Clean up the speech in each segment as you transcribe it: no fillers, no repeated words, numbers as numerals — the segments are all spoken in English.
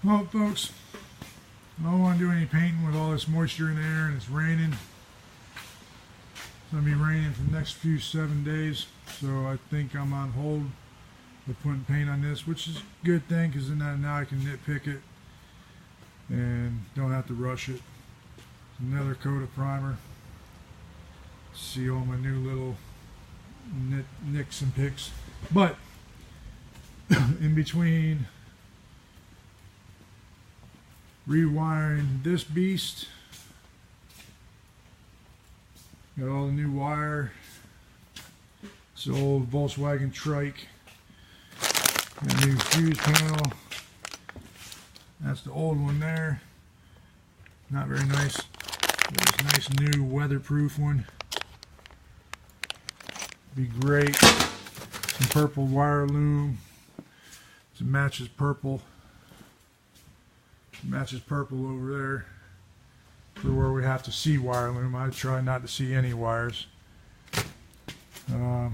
Well, folks, I don't want to do any painting with all this moisture in the air and it's raining. It's going to be raining for the next 7 days, so I think I'm on hold with putting paint on this, which is a good thing because then now I can nitpick it and don't have to rush it. Another coat of primer. See all my new little nicks and picks. But in between rewiring this beast, got all the new wire. It's an old Volkswagen trike. Got a new fuse panel. That's the old one there. Not very nice. There's a nice new weatherproof one. Be great. Some purple wire loom. It matches purple. It matches purple over there for where we have to see wire loom. I try not to see any wires. Got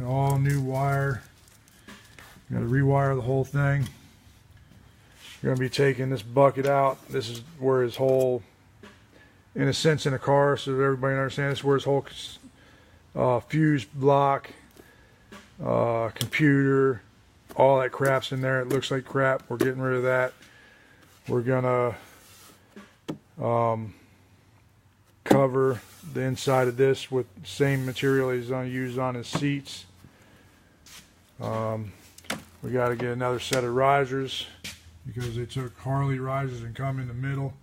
all new wire. Got to rewire the whole thing. We're going to be taking this bucket out. This is where his whole, in a sense in a car, so that everybody understands, this is where his whole fuse block, computer, all that crap's in there. It looks like crap. We're getting rid of that. We're gonna cover the inside of this with the same material he's gonna use on his seats. We got to get another set of risers because they took Harley risers and come in the middle.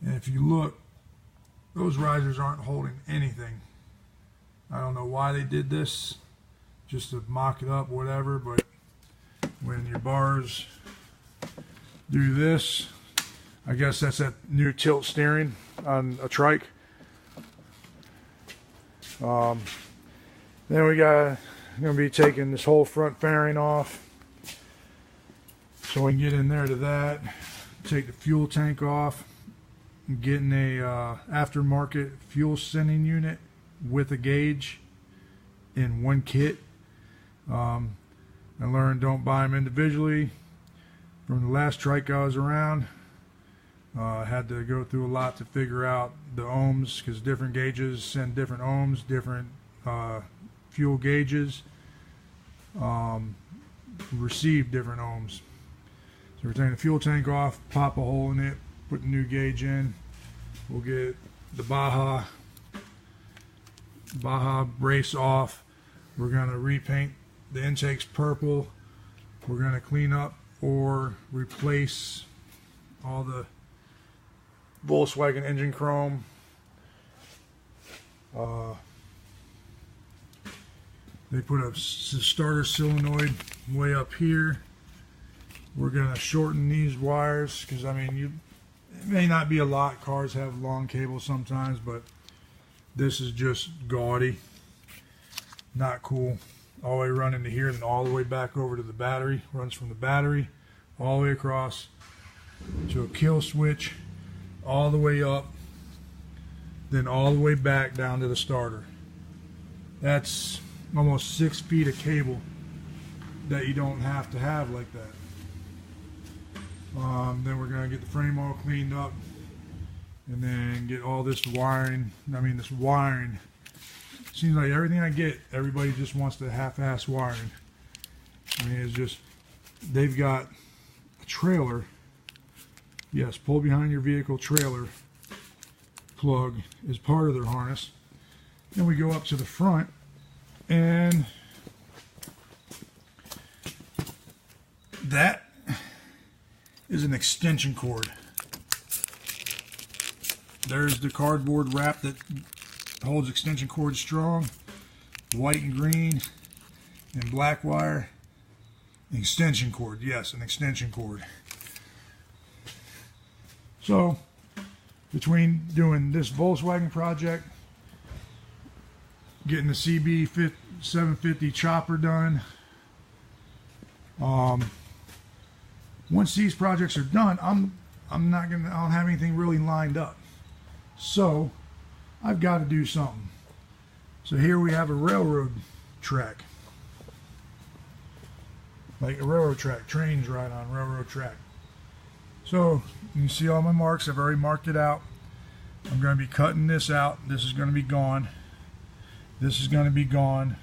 And if you look, those risers aren't holding anything. I don't know why they did this, just to mock it up, whatever, but when your bars do this, I guess that's that new tilt steering on a trike. Then we got, going to be taking this whole front fairing off so we can get in there to that. Take the fuel tank off. I'm getting a aftermarket fuel sending unit with a gauge in one kit. I learned don't buy them individually. From the last trike I was around, I had to go through a lot to figure out the ohms because different gauges send different ohms, different fuel gauges receive different ohms. So we're taking the fuel tank off, pop a hole in it, put the new gauge in. We'll get the Baja brace off. We're going to repaint the intakes purple. We're going to clean up or replace all the Volkswagen engine chrome. They put a starter solenoid way up here. We're going to shorten these wires because, I mean, it may not be a lot. Cars have long cables sometimes, but this is just gaudy. Not cool. All the way running to here and all the way back over to the battery. Runs from the battery all the way across to a kill switch, all the way up, then all the way back down to the starter. That's almost 6 feet of cable that you don't have to have like that. Then we're going to get the frame all cleaned up and then get all this wiring. I mean, this wiring, seems like everything I get, everybody just wants the half-ass wiring. I mean, it's just, they've got a trailer, yes, pull behind your vehicle trailer plug is part of their harness. Then we go up to the front and that is an extension cord. There's the cardboard wrap that holds extension cord strong. White and green and black wire. Extension cord, yes, an extension cord. So, between doing this Volkswagen project, getting the CB 750 chopper done, once these projects are done, I don't have anything really lined up. So I've got to do something. So here we have a railroad track. Like a railroad track, trains ride on railroad track. So you can see all my marks. I've already marked it out. I'm going to be cutting this out. This is going to be gone. This is going to be gone.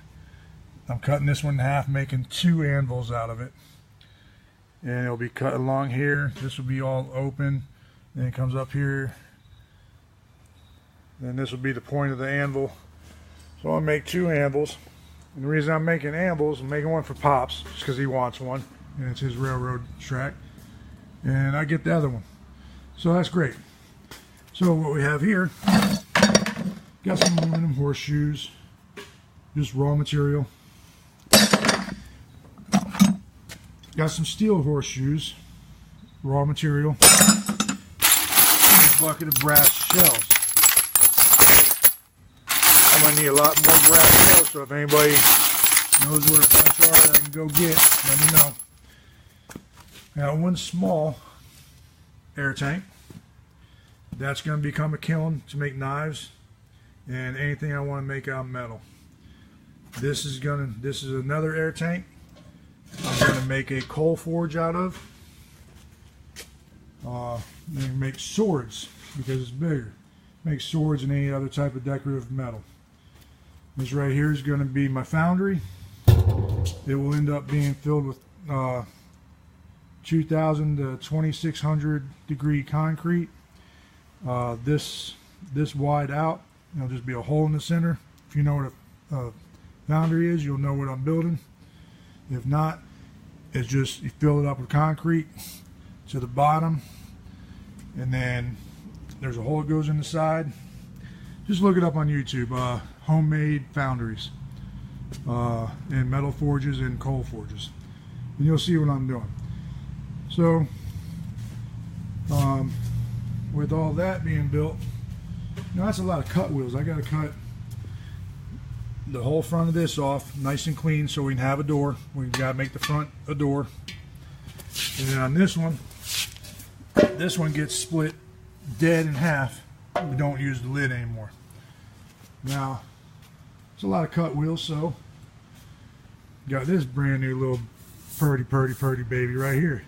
I'm cutting this one in half, making 2 anvils out of it. And it'll be cut along here. This will be all open. Then it comes up here. Then this will be the point of the anvil. So I'll make 2 anvils. And the reason I'm making anvils, I'm making one for Pops, just because he wants one. And it's his railroad track. And I get the other one. So that's great. So what we have here, got some aluminum horseshoes, just raw material. Got some steel horseshoes, raw material. And a bucket of brass shells. I'm going to need a lot more brass shells, so if anybody knows where a bunch are that I can go get, let me know. Got one small air tank. That's going to become a kiln to make knives and anything I want to make out of metal. This is another air tank. I'm going to make a coal forge out of. Then make swords because it's bigger. Make swords and any other type of decorative metal. This right here is going to be my foundry. It will end up being filled with 2,000 to 2,600 degree concrete. This wide out. There'll just be a hole in the center. If you know what a foundry is, you'll know what I'm building. If not, it's just you fill it up with concrete to the bottom, and then there's a hole that goes in the side. Just look it up on YouTube. Homemade foundries and metal forges and coal forges, and you'll see what I'm doing. So with all that being built, that's a lot of cut wheels. I got to cut the whole front of this off nice and clean so we can have a door. We've got to make the front a door. And then on this one gets split dead in half. We don't use the lid anymore. Now, it's a lot of cut wheels, so got this brand new little purdy baby right here.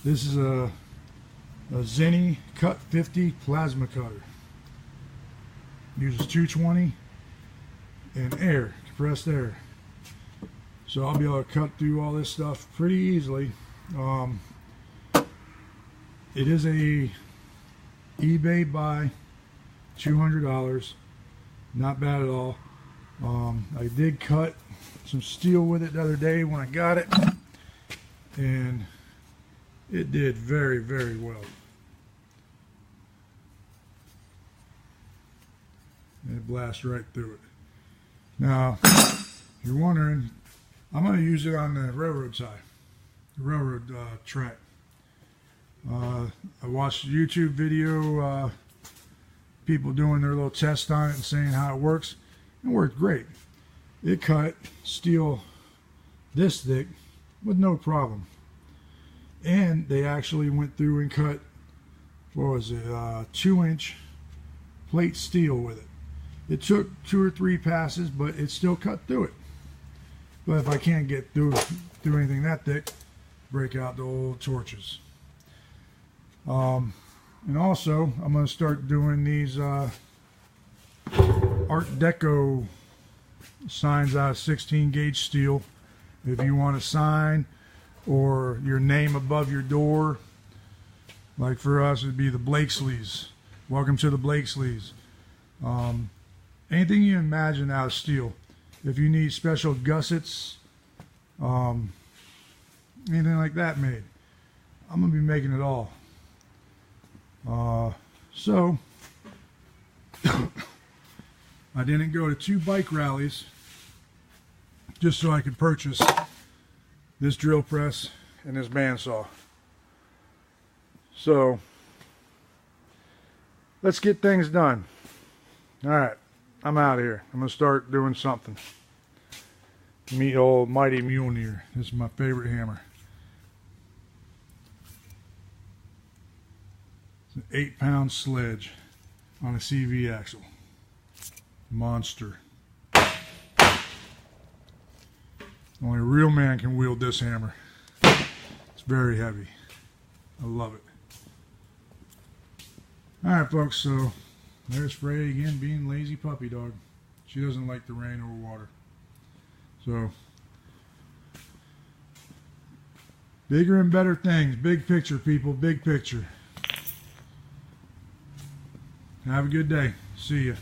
This is a Zenny Cut 50 plasma cutter. Uses 220 and air, compressed air. So I'll be able to cut through all this stuff pretty easily. It is a eBay buy, $200. Not bad at all. I did cut some steel with it the other day when I got it, and it did very, very well. And it blasts right through it. Now, if you're wondering, I'm going to use it on the railroad side, the railroad track. I watched a YouTube video, people doing their little test on it and saying how it works. It worked great. It cut steel this thick with no problem. And they actually went through and cut, what was it, 2-inch plate steel with it. It took 2 or 3 passes, but it still cut through it. But if I can't get through anything that thick, break out the old torches. And also, I'm going to start doing these Art Deco signs out of 16 gauge steel. If you want a sign or your name above your door, like for us it'd be the Blakesleys. Welcome to the Blakesleys. Anything you imagine out of steel. If you need special gussets, anything like that made, I'm going to be making it all. So I didn't go to 2 bike rallies just so I could purchase this drill press and this bandsaw. So let's get things done. Alright, I'm out of here. I'm going to start doing something. Meet old Mighty Mjolnir. This is my favorite hammer. It's an 8-pound sledge on a CV axle. Monster. Only a real man can wield this hammer. It's very heavy. I love it. Alright folks, so there's Freya again being lazy puppy dog. She doesn't like the rain or water. So, bigger and better things. Big picture, people. Big picture. Have a good day. See ya.